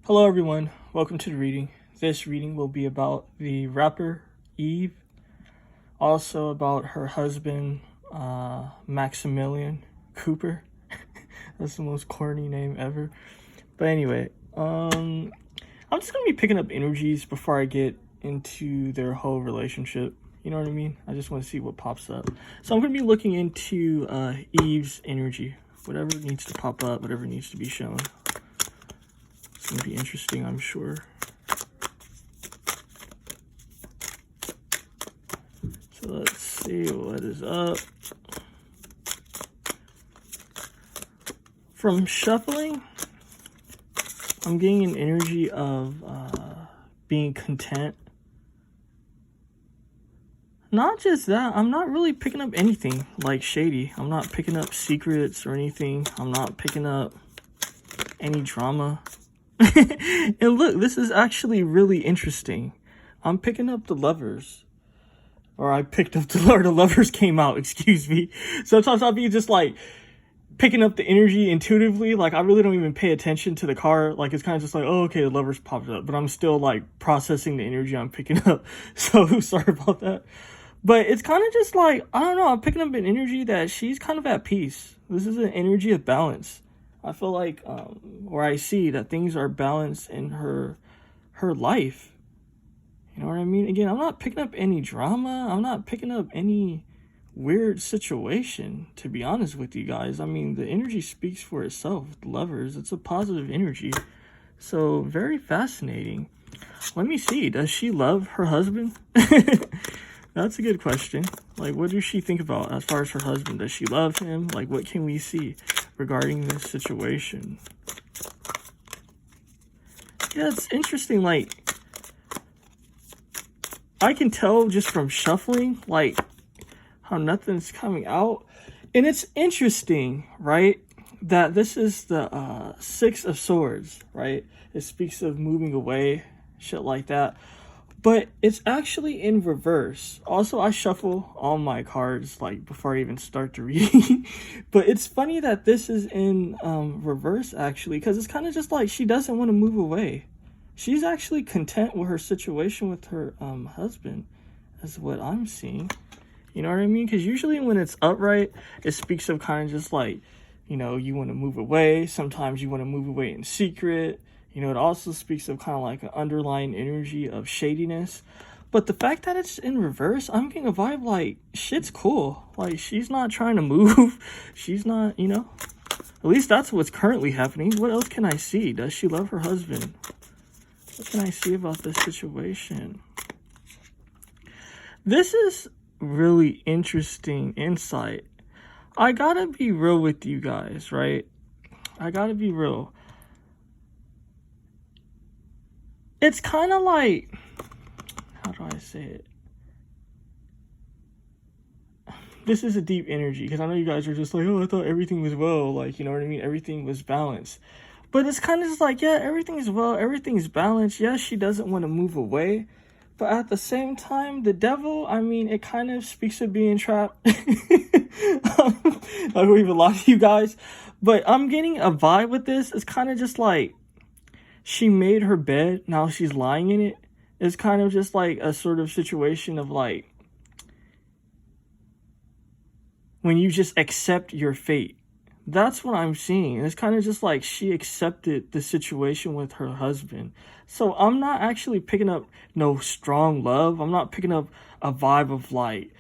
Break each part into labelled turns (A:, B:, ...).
A: Hello everyone, welcome to the reading. This reading will be about the rapper Eve, also about her husband Maximillion Cooper. That's the most corny name ever. But anyway, I'm just gonna be picking up energies before I get into their whole relationship. You know what I mean? I just want to see what pops up. So I'm gonna be looking into Eve's energy. Whatever needs to pop up, whatever needs to be shown. It's gonna be interesting, I'm sure. So let's see what is up. From shuffling, I'm getting an energy of being content. Not just that, I'm not really picking up anything like shady. I'm not picking up secrets or anything. I'm not picking up any drama. And look, this is actually really interesting. I'm picking up the Lovers. Or I picked up the Lovers came out, excuse me. Sometimes I'll be just like picking up the energy intuitively. Like I really don't even pay attention to the card. Like it's kind of just like, oh, okay, the Lovers popped up. But I'm still like processing the energy I'm picking up. So sorry about that. But it's kind of just like, I don't know, I'm picking up an energy that she's kind of at peace. This is an energy of balance. I feel like, or I see that things are balanced in her life. You know what I mean? Again, I'm not picking up any drama. I'm not picking up any weird situation, to be honest with you guys. I mean, the energy speaks for itself. The Lovers, it's a positive energy. So, very fascinating. Let me see. Does she love her husband? That's a good question. Like, what does she think about as far as her husband? Does she love him? Like, what can we see regarding this situation? Yeah, it's interesting. Like, I can tell just from shuffling, like, how nothing's coming out. And it's interesting, right, that this is the Six of Swords, right? It speaks of moving away, shit like that. But it's actually in reverse. Also, I shuffle all my cards like before I even start to read. But it's funny that this is in reverse actually, because it's kind of just like she doesn't want to move away. She's actually content with her situation with her husband, is what I'm seeing. You know what I mean? Because usually when it's upright, it speaks of kind of just like, you know, you want to move away. Sometimes you want to move away in secret. You know, it also speaks of kind of like an underlying energy of shadiness. But the fact that it's in reverse, I'm getting a vibe like, shit's cool. Like, she's not trying to move. She's not, you know. At least that's what's currently happening. What else can I see? Does she love her husband? What can I see about this situation? This is really interesting insight. I gotta be real with you guys, right? I gotta be real. It's kind of like, how do I say it? This is a deep energy, because I know you guys are just like, oh, I thought everything was well. Like, you know what I mean? Everything was balanced. But it's kind of just like, yeah, everything is well. Everything's balanced. Yes, she doesn't want to move away. But at the same time, the devil, I mean, it kind of speaks of being trapped. I don't even lie to you guys. But I'm getting a vibe with this. It's kind of just like, she made her bed, now she's lying in it. It's kind of just like a sort of situation of like, when you just accept your fate. That's what I'm seeing. It's kind of just like she accepted the situation with her husband. So I'm not actually picking up no strong love. I'm not picking up a vibe of like,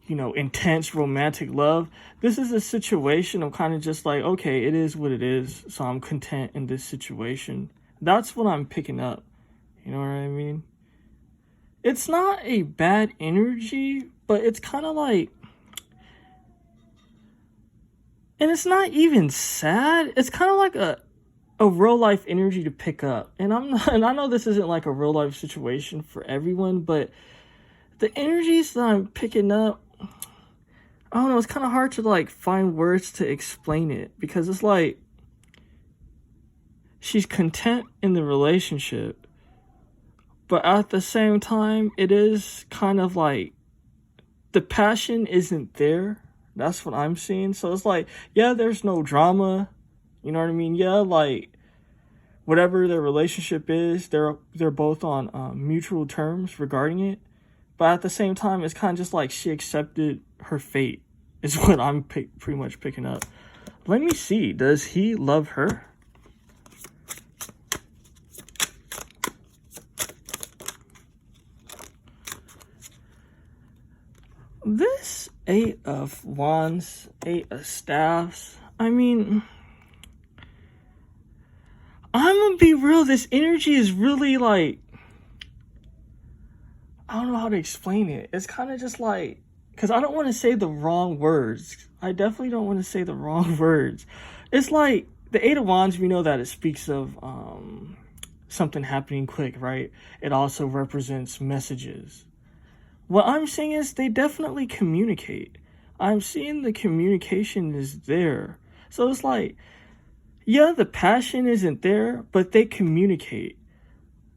A: you know, intense romantic love. This is a situation of kind of just like, okay, it is what it is. So I'm content in this situation. That's what I'm picking up. You know what I mean? It's not a bad energy, but it's kind of like, and it's not even sad. It's kind of like a real life energy to pick up. And I know this isn't like a real life situation for everyone, but the energies that I'm picking up, I don't know, it's kind of hard to like find words to explain it, because it's like, she's content in the relationship, but at the same time, it is kind of like the passion isn't there. That's what I'm seeing. So it's like, yeah, there's no drama. You know what I mean? Yeah, like, whatever their relationship is, they're both on mutual terms regarding it. But at the same time, it's kind of just like she accepted her fate, is what I'm pretty much picking up. Let me see. Does he love her? This 8 of Wands, 8 of Staffs. I mean, I'm gonna be real. This energy is really like, I don't know how to explain it. It's kind of just like, because I don't want to say the wrong words. I definitely don't want to say the wrong words. It's like the 8 of Wands, we know that it speaks of something happening quick, right? It also represents messages. What I'm seeing is they definitely communicate. I'm seeing the communication is there. So it's like, yeah, the passion isn't there, but they communicate.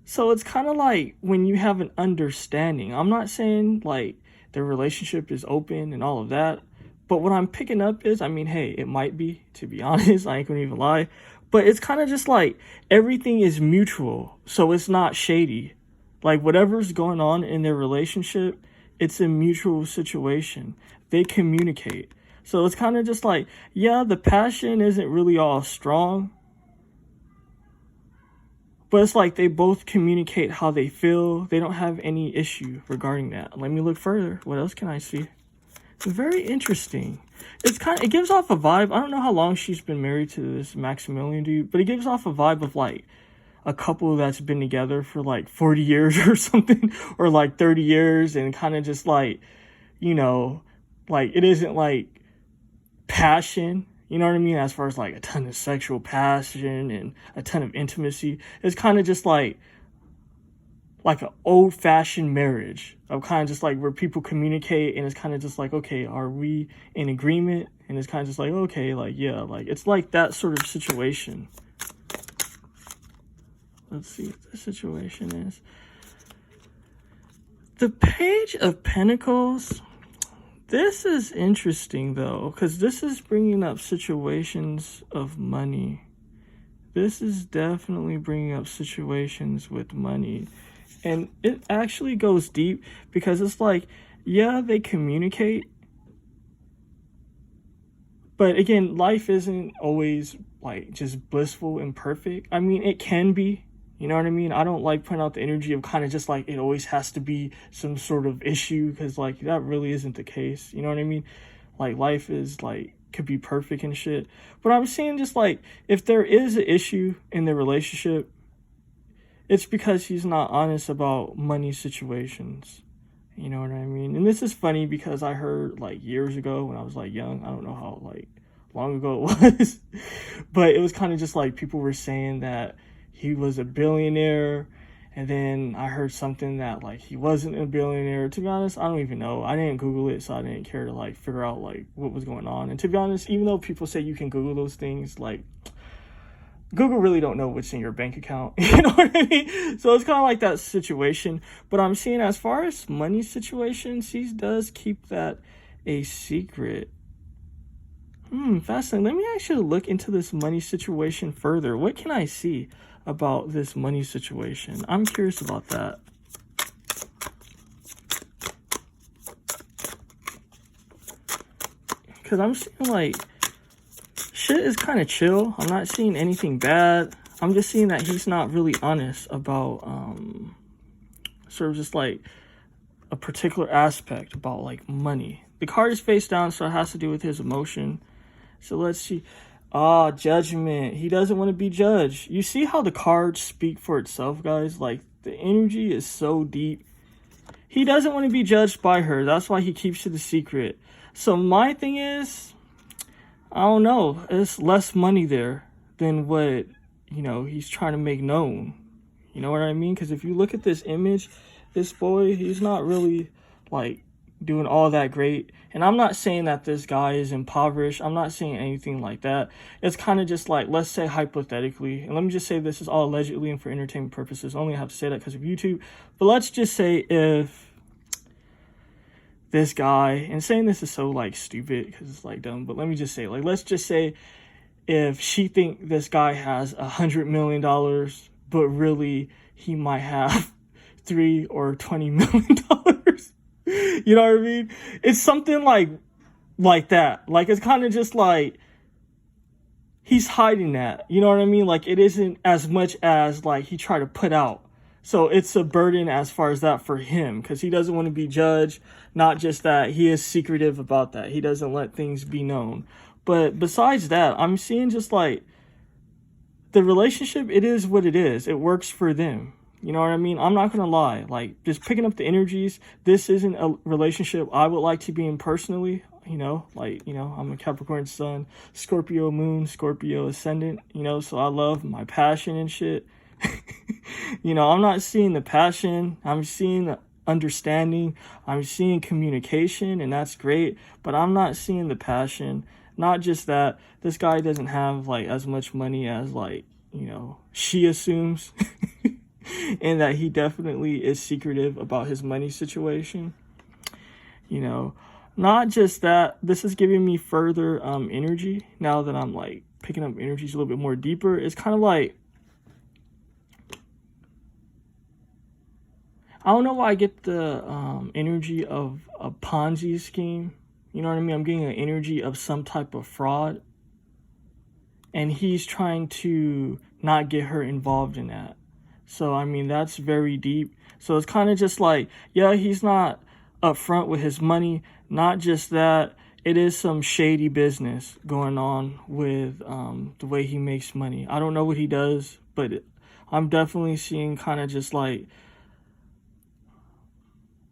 A: So it's kind of like when you have an understanding. I'm not saying like their relationship is open and all of that. But what I'm picking up is, I mean, hey, it might be, to be honest. I ain't gonna even lie. But it's kind of just like everything is mutual. So it's not shady. Like whatever's going on in their relationship, it's a mutual situation. They communicate. So it's kind of just like, yeah, the passion isn't really all strong. But it's like they both communicate how they feel. They don't have any issue regarding that. Let me look further. What else can I see? Very interesting. It gives off a vibe. I don't know how long she's been married to this Maximillion dude, but it gives off a vibe of like a couple that's been together for like 40 years or something, or like 30 years, and kind of just like, you know, like it isn't like passion, you know what I mean, as far as like a ton of sexual passion and a ton of intimacy. It's kind of just like an old-fashioned marriage of kind of just like where people communicate, and it's kind of just like, okay, are we in agreement? And it's kind of just like, okay, like, yeah, like it's like that sort of situation. Let's see what the situation is. The Page of Pentacles. This is interesting, though, because this is bringing up situations of money. This is definitely bringing up situations with money. And it actually goes deep because it's like, yeah, they communicate. But again, life isn't always like just blissful and perfect. I mean, it can be. You know what I mean? I don't like putting out the energy of kind of just like it always has to be some sort of issue, because like that really isn't the case. You know what I mean? Like life is like could be perfect and shit. But I'm saying just like if there is an issue in the relationship, it's because he's not honest about money situations. You know what I mean? And this is funny because I heard like years ago when I was like young, I don't know how like long ago it was, but it was kind of just like people were saying that he was a billionaire, and then I heard something that like he wasn't a billionaire. To be honest, I don't even know. I didn't Google it, so I didn't care to like figure out like what was going on. And to be honest, even though people say you can Google those things, like Google really don't know what's in your bank account. You know what I mean? So it's kind of like that situation. But I'm seeing as far as money situations, he does keep that a secret. Fascinating. Let me actually look into this money situation further. What can I see about this money situation? I'm curious about that. Because I'm seeing like shit is kind of chill. I'm not seeing anything bad. I'm just seeing that he's not really honest about sort of just like a particular aspect about like money. The card is face down, so it has to do with his emotion. So let's see. Judgment. He doesn't want to be judged. You see how the cards speak for itself, guys? Like, the energy is so deep. He doesn't want to be judged by her. That's why he keeps it a secret. So my thing is, I don't know. It's less money there than what, you know, he's trying to make known. You know what I mean? Because if you look at this image, this boy, he's not really, like, doing all that great. And I'm not saying that this guy is impoverished. I'm not saying anything like that. It's kind of just like, let's say hypothetically, and let me just say this is all allegedly and for entertainment purposes. I only have to say that because of YouTube. But let's just say if this guy, and saying this is so like stupid because it's like dumb, but let me just say, like, let's just say if she think this guy has $100 million, but really he might have $3 or $20 million. You know what I mean? It's something like that. Like, it's kind of just like he's hiding that. You know what I mean? Like, it isn't as much as like he tried to put out. So it's a burden as far as that for him, because he doesn't want to be judged. Not just that, he is secretive about that. He doesn't let things be known. But besides that, I'm seeing just like the relationship, it is what it is. It works for them. You know what I mean? I'm not going to lie. Like, just picking up the energies, this isn't a relationship I would like to be in personally. You know, like, you know, I'm a Capricorn sun, Scorpio moon, Scorpio ascendant, you know, so I love my passion and shit. You know, I'm not seeing the passion. I'm seeing the understanding. I'm seeing communication, and that's great. But I'm not seeing the passion. Not just that this guy doesn't have like as much money as like, you know, she assumes. And that he definitely is secretive about his money situation. You know, not just that, this is giving me further energy now that I'm like picking up energies a little bit more deeper. It's kind of like, I don't know why I get the energy of a Ponzi scheme. You know what I mean? I'm getting an energy of some type of fraud. And he's trying to not get her involved in that. So, I mean, that's very deep. So it's kind of just like, yeah, he's not upfront with his money. Not just that, it is some shady business going on with the way he makes money. I don't know what he does, but I'm definitely seeing kind of just like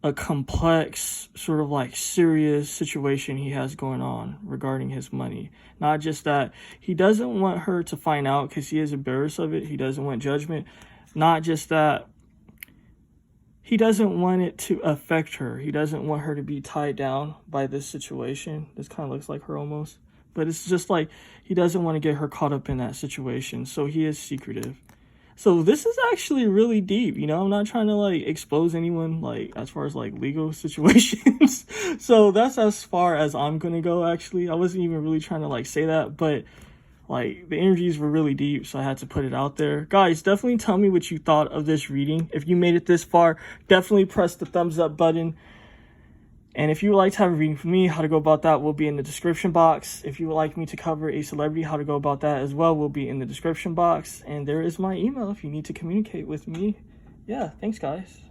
A: a complex, sort of like serious situation he has going on regarding his money. Not just that, he doesn't want her to find out because he is embarrassed of it. He doesn't want judgment. Not just that, he doesn't want it to affect her. He doesn't want her to be tied down by this situation. This kind of looks like her almost. But it's just like, he doesn't want to get her caught up in that situation. So he is secretive. So this is actually really deep, you know. I'm not trying to like expose anyone like as far as like legal situations. So that's as far as I'm gonna go. Actually, I wasn't even really trying to like say that, but like the energies were really deep, so I had to put it out there. Guys, definitely tell me what you thought of this reading. If you made it this far, definitely press the thumbs up button. And if you would like to have a reading from me, how to go about that will be in the description box. If you would like me to cover a celebrity, how to go about that as well will be in the description box. And there is my email if you need to communicate with me. Yeah, thanks guys.